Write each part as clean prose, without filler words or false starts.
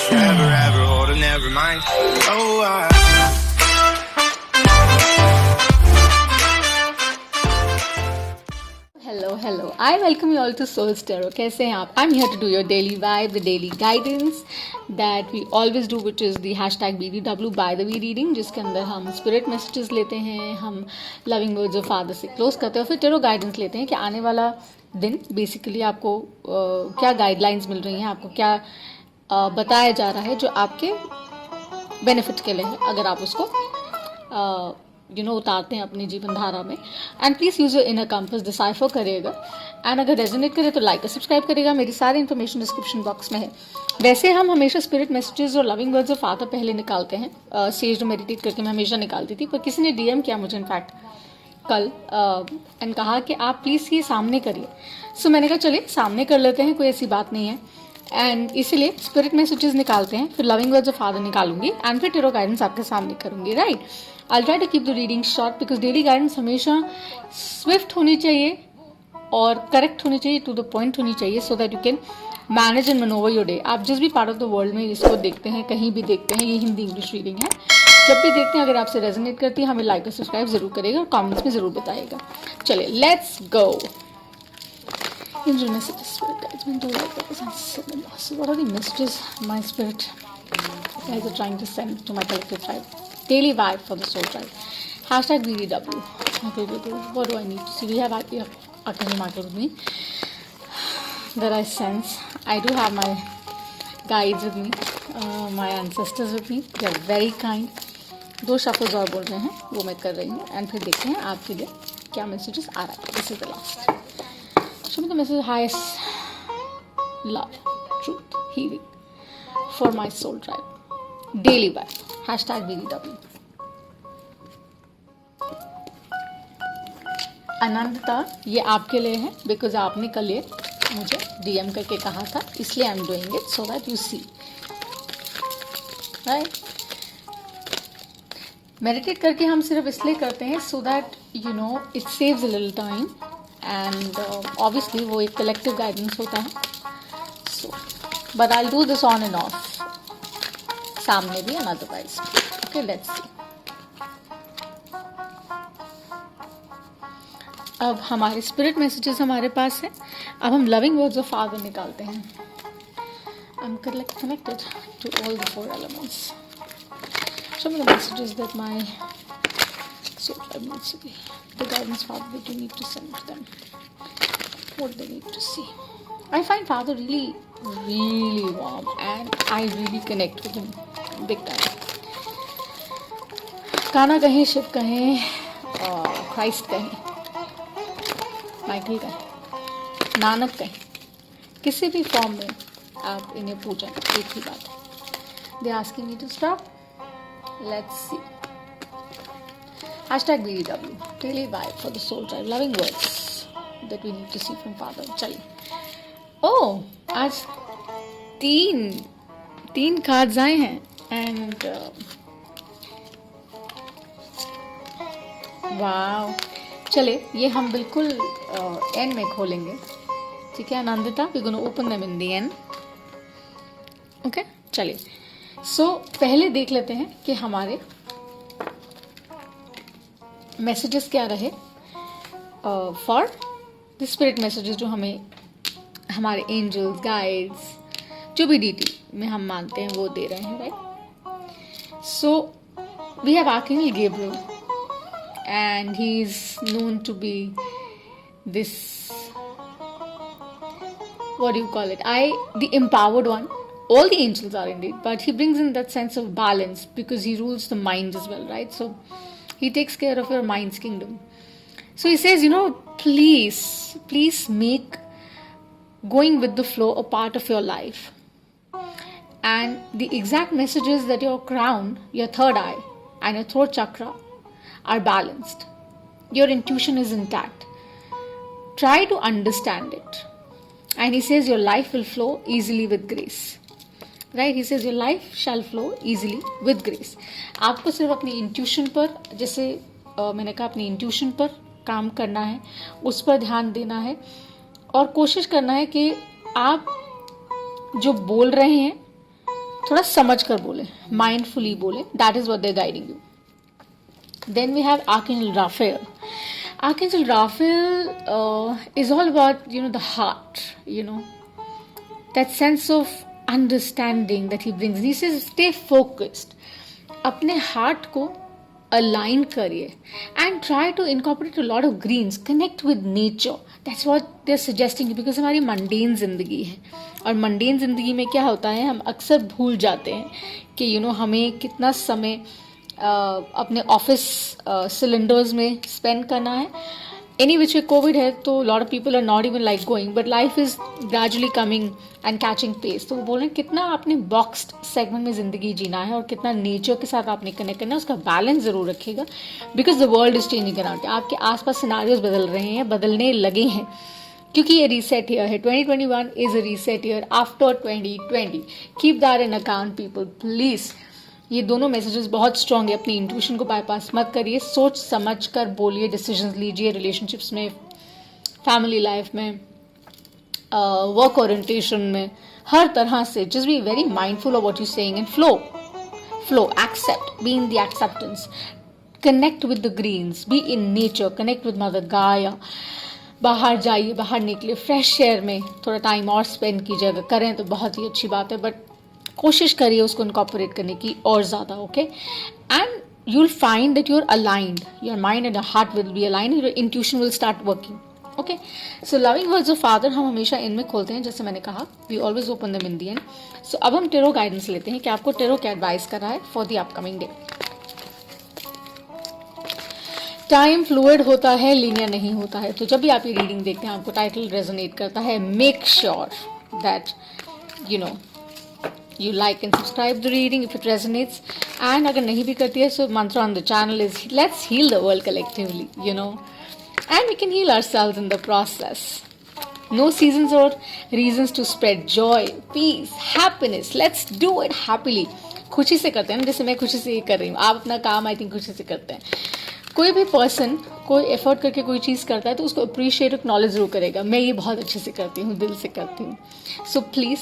forever, ever, hold or never mind. Oh, Hello. I welcome you all to Soul Tarot. कैसे हैं आप? I'm here to do your daily vibe, the daily guidance that we always do, which is the hashtag BDW by the way reading, जिसके अंदर हम spirit messages लेते हैं, हम loving words of father से close करते हैं और फिर tarot guidance लेते हैं कि आने वाला दिन basically आपको क्या guidelines मिल रही हैं, आपको क्या बताया जा रहा है जो आपके बेनिफिट के लिए है, अगर आप उसको उतारते हैं अपनी जीवन धारा में. And please use your inner compass, decipher करिएगा. एंड अगर रेजोनेट करे तो लाइक और सब्सक्राइब करिएगा. मेरी सारी इन्फॉर्मेशन डिस्क्रिप्शन बॉक्स में है. वैसे हम हमेशा स्पिरिट मैसेजेस और लविंग वर्ड्स ऑफ फादर पहले निकालते हैं. सेज जो मेडिटेट करके मैं हमेशा निकालती थी, पर किसी ने डीएम किया मुझे इनफैक्ट कल एंड कहा कि आप प्लीज़ ये सामने करिए. सो मैंने कहा चलिए सामने कर लेते हैं, कोई ऐसी बात नहीं है. एंड इसीलिए स्पिरिट मैसेजेस निकालते हैं, फिर लविंग वर्ड्स ऑफ फादर निकालूंगी एंड फिर टेरो गाइडेंस आपके सामने करूंगी. Right, I try to keep the reading short because daily guidance हमेशा स्विफ्ट होनी चाहिए और करेक्ट होनी चाहिए, टू द पॉइंट होनी चाहिए, सो that you can manage and manoeuvre your day. आप जिस भी पार्ट ऑफ द वर्ल्ड में इसको देखते हैं, कहीं भी देखते हैं, ये हिंदी इंग्लिश रीडिंग है, जब भी देखते हैं अगर आपसे रेजोनेट करती है हमें लाइक और सब्सक्राइब जरूर करेगा और कमेंट्स में जरूर बताइएगा. चलिए let's go. Angel messages, spirit guides, mental life purpose and seven. So what are the messages my spirit guys are trying to send to my collective tribe? Daily vibe for the soul tribe. Hashtag BDW. Okay, what do I need to see? We have Archangel Michael with me that I sense. I do have my guides with me, my ancestors with me. They are very kind. 2 shuffles और बोल रहे हैं, वो मैं कर रही हूँ. And फिर देखते हैं आपके लिए क्या मैसेजेस आ रहा है. This is the last. Show me the message, highest love, truth, healing for my soul tribe. Daily vibe. Hashtag BDW. अनंतता, ये आपके लिए है बिकॉज आपने कल ये मुझे डीएम करके कहा था, इसलिए I am doing it so that you see. Right, meditate करके हम सिर्फ इसलिए करते हैं so that you know it saves a little time. And obviously वो एक कलेक्टिव गाइडेंस होता है. So but I do this on and off, सामने भी and otherwise. Okay, let's see. अब हमारे स्पिरिट मैसेजेस हमारे पास है. अब हम लविंग वर्ड्स ऑफ फादर निकालते हैं. I am connected to all the 4 elements. Show me the messages that my soul tribe needs to be. The guidance father that you need to send to them. What they need to see. I find father really warm and I really connect with him big time. काना कहें, शिव कहें, Christ कहें, Michael कहें, नानक कहें, किसी भी form में आप इन्हें पूजें, एक ही बात है. They asking me to stop. Let's see. Hashtag BDW. Daily vibe for the soul tribe. Loving words that we need to see from father. चलिए. आज तीन कार्ड्स आए हैं एंड वाव. चलिए ये हम बिल्कुल एंड में खोलेंगे. ठीक है Anandita, we gonna open them in the end. Okay, चलिए. सो पहले देख लेते हैं कि हमारे मैसेजेस क्या रहे फॉर द स्पिरिट मैसेजेस जो हमें हमारे एंजल्स, गाइड्स, जो भी डीटी में हम मानते हैं वो दे रहे हैं. Right, so we have archangel Gabriel and he is known to be this, what do you call it, the empowered one. All the angels are indeed, but he brings in that sense of balance because he rules the mind as well, right? So he takes care of your mind's kingdom. So he says, please make going with the flow a part of your life. And the exact message is that your crown, your third eye, and your throat chakra are balanced. Your intuition is intact. Try to understand it. And he says your life will flow easily with grace. Right? He says your life shall flow easily with grace. आपको सिर्फ अपनी intuition पर, जैसे मैंने कहा, अपनी intuition पर काम करना है, उस पर ध्यान देना है और कोशिश करना है कि आप जो बोल रहे हैं थोड़ा समझ कर बोले, माइंडफुली बोले, that is what they guiding you. Then we have Archangel Raphael. Archangel Raphael is all about, the heart, that sense of understanding that he brings. He says, stay focused. अपने heart को align करिए and try to incorporate a lot of greens. Connect with nature. That's what they're suggesting because हमारी mundane ज़िंदगी है और mundane ज़िंदगी में क्या होता है, हम अक्सर भूल जाते हैं कि हमें कितना समय अपने ऑफिस सिलेंडर्स में स्पेंड करना है. एनी विच कोविड है तो lot of people are not even like going, but life is gradually coming and catching pace. तो वो बोल रहे हैं कितना आपने बॉक्स्ड सेगमेंट में ज़िंदगी जीना है और कितना नेचर के साथ आपने कनेक्ट करना है, उसका बैलेंस ज़रूर रखिएगा because the world is changing around. आपके आसपास सिनारियोज बदल रहे हैं, बदलने लगे हैं क्योंकि ये रीसेट ईयर है. 2021 is a reset year after 2020. Keep that in account people please. ये दोनों मैसेजेस बहुत स्ट्रॉन्ग है. अपनी इंट्यूशन को बाईपास मत करिए, सोच समझ कर बोलिए, डिसीजंस लीजिए, रिलेशनशिप्स में, फैमिली लाइफ में, वर्क ओरिएंटेशन में, हर तरह से. Just be very mindful of what you saying and flow accept, be in the acceptance, connect with the greens, be in nature, connect with mother Gaia. बाहर जाइए, बाहर निकलिए, फ्रेश एयर में थोड़ा टाइम और स्पेंड कीजिए. अगर करें तो बहुत ही अच्छी बात है, बट कोशिश करिए उसको इनकॉर्पोरेट करने की और ज़्यादा. Okay, and you will find that you are aligned, your mind and your heart will be aligned, your intuition will start working. Okay, so loving words of father हम हमेशा इनमें खोलते हैं, जैसे मैंने कहा, we always open them in the end. So अब हम टेरो गाइडेंस लेते हैं कि आपको टेरो क्या एडवाइस कर रहा है for the upcoming day. Time fluid होता है, लीनियर नहीं होता है. तो जब भी आप ये रीडिंग देखते हैं, आपको टाइटल रेजोनेट करता है, make sure that you like and subscribe the reading if it resonates. And अगर नहीं भी करती है, so mantra on the channel is let's heal the world collectively, and we can heal ourselves in the process. No seasons or reasons to spread joy, peace, happiness. Let's do it happily. खुशी से करते हैं ना, जैसे मैं खुशी से ये कर रही हूँ. आप अपना काम आई थिंक खुशी से करते हैं. कोई भी पर्सन कोई एफर्ट करके कोई चीज़ करता है तो उसको अप्रिशिएट एक्नॉलेज जरूर करेगा. मैं ये बहुत अच्छे से करती हूँ, दिल से करती हूँ. So please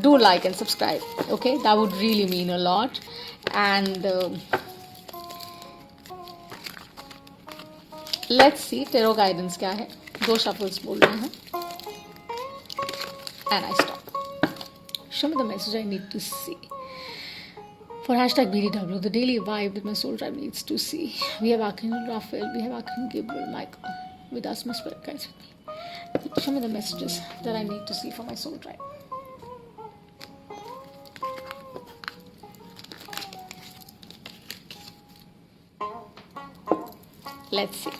do like and subscribe. Okay, that would really mean a lot. And let's see tarot guidance क्या है. 2 शफल्स बोल रहे हैं and I stop. Show me the message I need to see. For hashtag BDW, the daily vibe that my soul tribe needs to see. We have Archangel Raphael, we have Archangel Gabriel, Michael. With us, my spirit guides with me. Show me the messages that I need to see for my soul tribe. Let's see.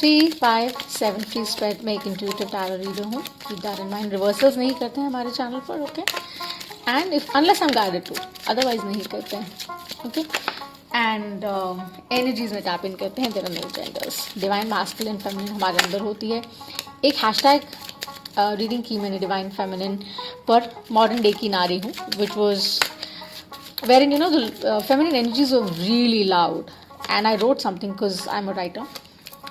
3, 5, 7 free spread. मैं एक intuitive tarot reader हूँ. Keep that in mind. Reversals नहीं करते हैं हमारे channel पर, okay? And if unless I'm guided to, otherwise नहीं करते हैं. Okay? And energies में टैप इन करते हैं. There are no genders. Divine masculine, feminine हमारे अंदर होती है. एक hashtag रीडिंग की मैंने डिवाइन फेमिनिन पर मॉडर्न डे की नारी हूँ, which was wherein the feminine energies were really loud and I wrote something because I'm a writer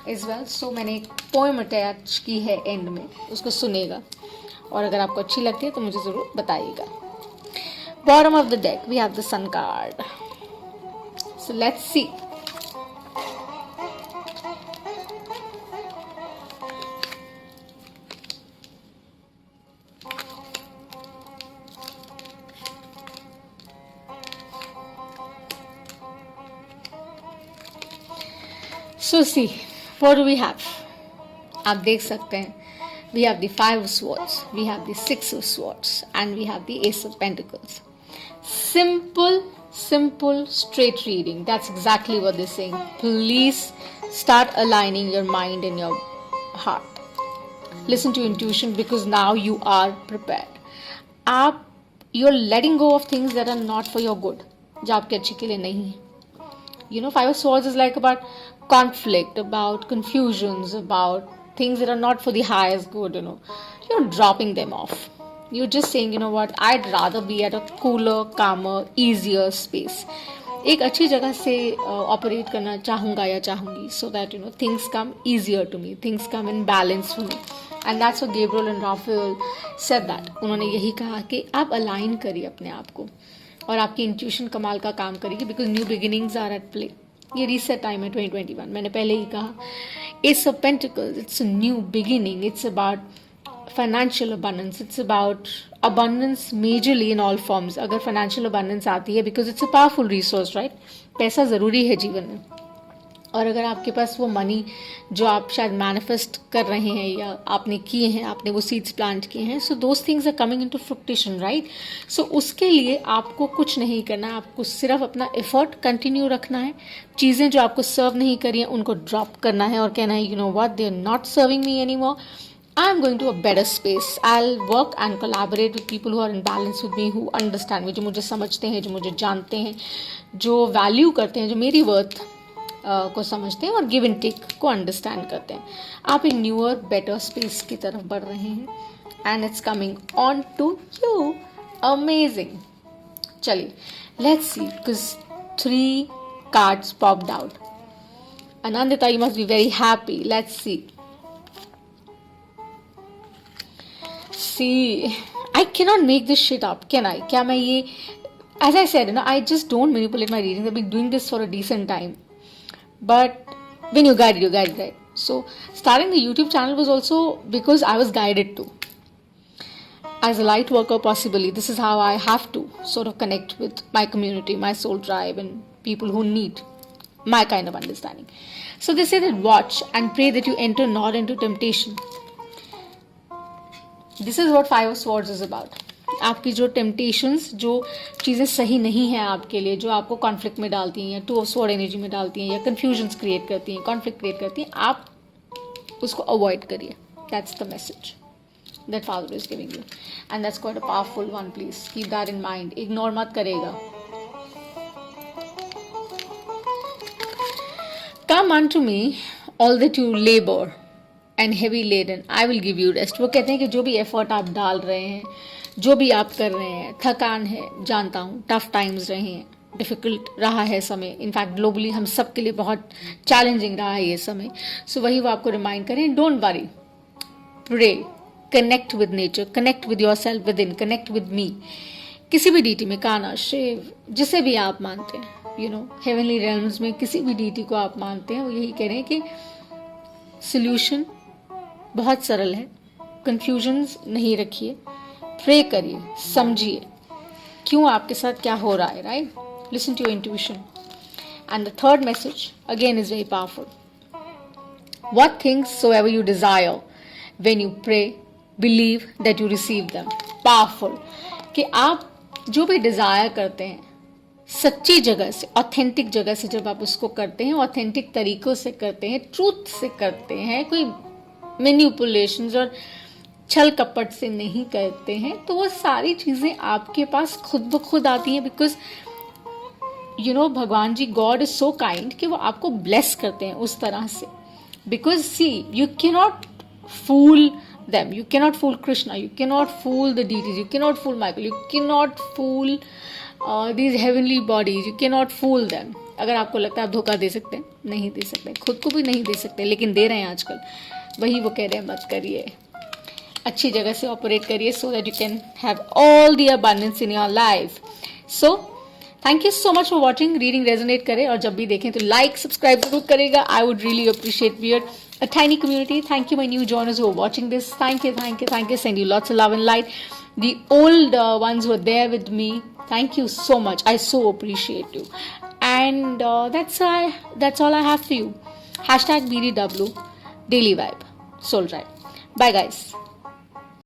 as well. So मैंने एक पोएम अटैच की है एंड में, उसको सुनेगा और अगर आपको अच्छी लगती है तो मुझे ज़रूर बताइएगा. Bottom of the deck we have the Sun card. So let's see. So see, what do we have? आप देख सकते हैं, we have the 5 of swords, we have the 6 of swords, and we have the Ace of Pentacles. Simple, straight reading. That's exactly what they're saying. Please start aligning your mind and your heart. Listen to intuition because now you are prepared. You're letting go of things that are not for your good, जो आपके अच्छे के लिए नहीं है. 5 of swords is like about conflict, about confusions, about things that are not for the highest good. You're dropping them off. You're just saying, what, I'd rather be at a cooler, calmer, easier space. एक अच्छी जगह से operate करना चाहूँगा या चाहूँगी, so that things come easier to me, things come in balance for me. And that's what Gabriel and Raphael said that. उन्होंने यही कहा कि आप अलाइन करिए अपने आप को और आपकी इंट्यूशन कमाल का काम करेगी, because new beginnings are at play. ये रीसेट टाइम है 2021. मैंने पहले ही कहा, ace of pentacles, it's a new beginning. It's about financial abundance, it's about abundance majorly in all forms. अगर फाइनेंशियल अबंडेंस आती है, because it's a powerful resource, right. पैसा ज़रूरी है जीवन में, और अगर आपके पास वो मनी जो आप शायद मैनिफेस्ट कर रहे हैं या आपने किए हैं, आपने वो सीड्स प्लांट किए हैं, so those things are coming into fruition, right. So उसके लिए आपको कुछ नहीं करना है, आपको सिर्फ अपना एफर्ट कंटिन्यू रखना है. चीज़ें जो आपको सर्व नहीं करी हैं उनको ड्रॉप करना है और कहना है, you know what, they are not serving me anymore. I am going to a better space. I'll work and collaborate with people who are in balance with me, who understand me, जो मुझे समझते हैं, जो मुझे जानते हैं, जो value करते हैं, जो मेरी वर्थ को समझते हैं और गिव एंड टेक को अंडरस्टैंड करते हैं. आप एक न्यूअर बेटर स्पेस की तरफ बढ़ रहे हैं and it's coming on to you. Amazing. चलिए, let's see, because 3 cards popped out. Anandita, you must be very happy. Let's see. See, I cannot make this shit up, can I? क्या मैं ये, as I said, I just don't manipulate my readings. I've been doing this for a decent time. But when you guide, right? So starting the YouTube channel was also because I was guided to. As a light worker, possibly, this is how I have to sort of connect with my community, my soul tribe, and people who need my kind of understanding. So they say that watch and pray that you enter not into temptation. This is what 5 of Swords is about. आपकी जो temptations, जो चीज़ें सही नहीं हैं आपके लिए, जो आपको कॉन्फ्लिक्ट में डालती हैं या 2 of Swords एनर्जी में डालती हैं या कन्फ्यूजन्स क्रिएट करती हैं, कॉन्फ्लिक्ट क्रिएट करती हैं, आप उसको अवॉइड करिए. That's the message that Father is giving you, and that's quite a powerful one. Please keep that in mind. Ignore मत करेगा. Come unto me, all that you labor and heavy laden, I will give you rest. वो कहते हैं कि जो भी effort आप डाल रहे हैं, जो भी आप कर रहे हैं, थकान है, जानता हूँ, टफ टाइम्स रहे हैं, डिफ़िकल्ट रहा है समय. इनफैक्ट ग्लोबली हम सब के लिए बहुत चैलेंजिंग रहा है ये समय. सो वही वो आपको रिमाइंड करें. Don't worry, pray, connect with nature, connect with yourself within, connect with me. किसी भी डीटी में, काना, शिव, जिसे भी आप मानते हैं, हेवनली रेल्म्स में किसी भी डीटी को आप मानते हैं, वो यही कह रहे हैं कि सोल्यूशन बहुत सरल है. कंफ्यूजन्स नहीं रखिए, प्रे करिए, समझिए क्यों आपके साथ क्या हो रहा है, right. Listen to your intuition. And the third message again is very powerful. What things soever you desire, when you pray, believe that you receive them. Powerful. कि आप जो भी डिजायर करते हैं, सच्ची जगह से, ऑथेंटिक जगह से जब आप उसको करते हैं, ऑथेंटिक तरीकों से करते हैं, ट्रूथ से करते हैं, कोई मैनिपुलेशंस और छल कपट से नहीं करते हैं, तो वो सारी चीज़ें आपके पास खुद ब खुद आती हैं. बिकॉज भगवान ji, god is so kind कि वो आपको ब्लेस करते हैं उस तरह से. Because see, you cannot fool them, you cannot fool Krishna, you cannot fool the deities, you cannot fool Michael, you cannot fool these heavenly bodies, you cannot fool them. अगर आपको लगता है आप धोखा दे सकते हैं, नहीं दे सकते, खुद को भी नहीं दे सकते, लेकिन दे रहे हैं आजकल. वही वो कह रहे हैं, मत करिए, अच्छी जगह से ऑपरेट करिए, so that you can have all the abundance in your life. So thank you so much for watching. Reading resonate करे और जब भी देखें तो लाइक, सब्सक्राइब जरूर करेगा. I would really appreciate. We are a tiny community. Thank you my new joiners who are watching this. Thank you. Send you lots of love and light. The old ones who are there with me, thank you so much. I so appreciate you. And that's all I have for you. #BDW Daily Vibe Soul Tribe. Bye guys.